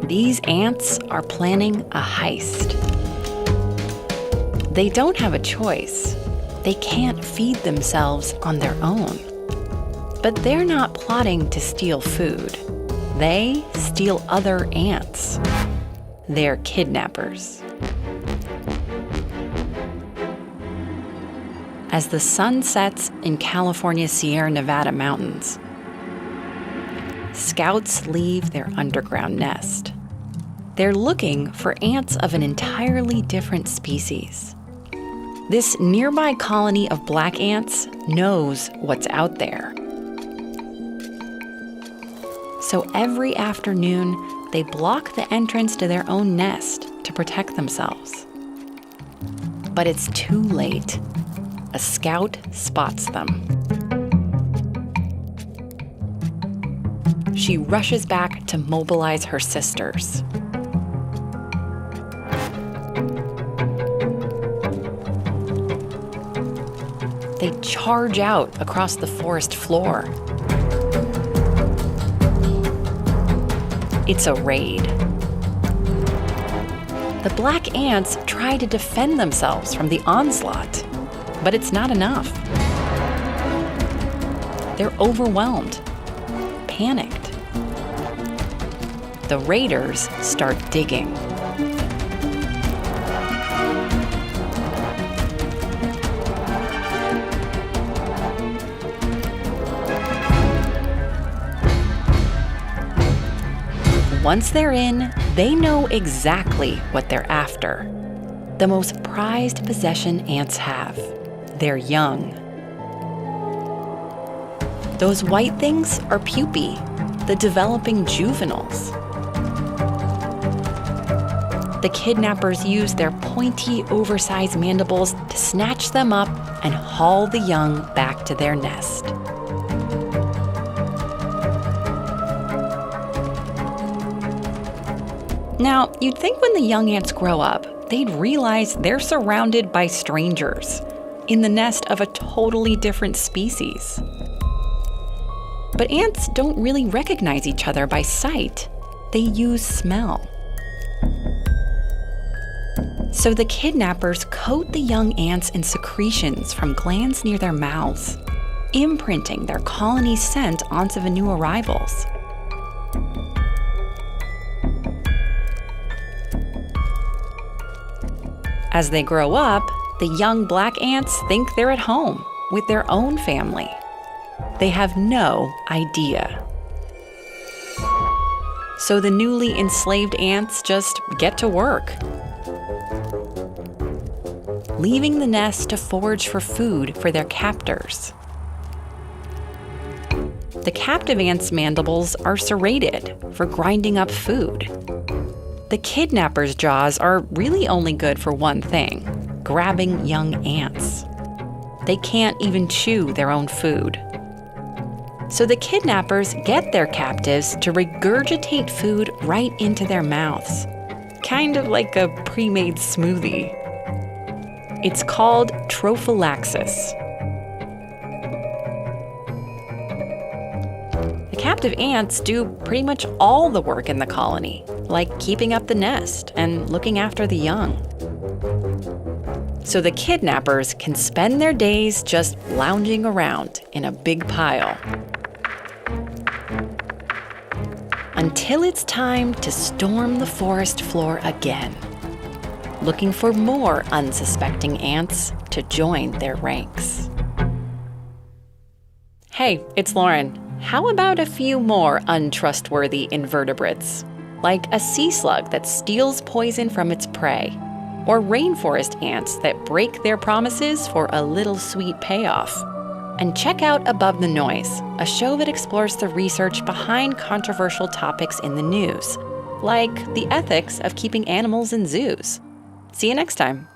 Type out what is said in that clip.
These ants are planning a heist. They don't have a choice. They can't feed themselves on their own. But they're not plotting to steal food. They steal other ants. They're kidnappers. As the sun sets in California's Sierra Nevada mountains, scouts leave their underground nest. They're looking for ants of an entirely different species. This nearby colony of black ants knows what's out there. So every afternoon, they block the entrance to their own nest to protect themselves. But it's too late. A scout spots them. She rushes back to mobilize her sisters. They charge out across the forest floor. It's a raid. The black ants try to defend themselves from the onslaught, but it's not enough. They're overwhelmed, panicked. The raiders start digging. Once they're in, they know exactly what they're after. The most prized possession ants have. They're young. Those white things are pupae, the developing juveniles. The kidnappers use their pointy, oversized mandibles to snatch them up and haul the young back to their nest. Now, you'd think when the young ants grow up, they'd realize they're surrounded by strangers in the nest of a totally different species. But ants don't really recognize each other by sight. They use smell. So the kidnappers coat the young ants in secretions from glands near their mouths, imprinting their colony's scent onto the new arrivals. As they grow up, the young black ants think they're at home with their own family. They have no idea. So the newly enslaved ants just get to work, leaving the nest to forage for food for their captors. The captive ants' mandibles are serrated for grinding up food. The kidnappers' jaws are really only good for one thing: grabbing young ants. They can't even chew their own food. So the kidnappers get their captives to regurgitate food right into their mouths, kind of like a pre-made smoothie. It's called trophallaxis. The captive ants do pretty much all the work in the colony, like keeping up the nest and looking after the young. So the kidnappers can spend their days just lounging around in a big pile. Until it's time to storm the forest floor again, looking for more unsuspecting ants to join their ranks. Hey, it's Lauren. How about a few more untrustworthy invertebrates? Like a sea slug that steals poison from its prey, or rainforest ants that break their promises for a little sweet payoff. And check out Above the Noise, a show that explores the research behind controversial topics in the news, like the ethics of keeping animals in zoos. See you next time.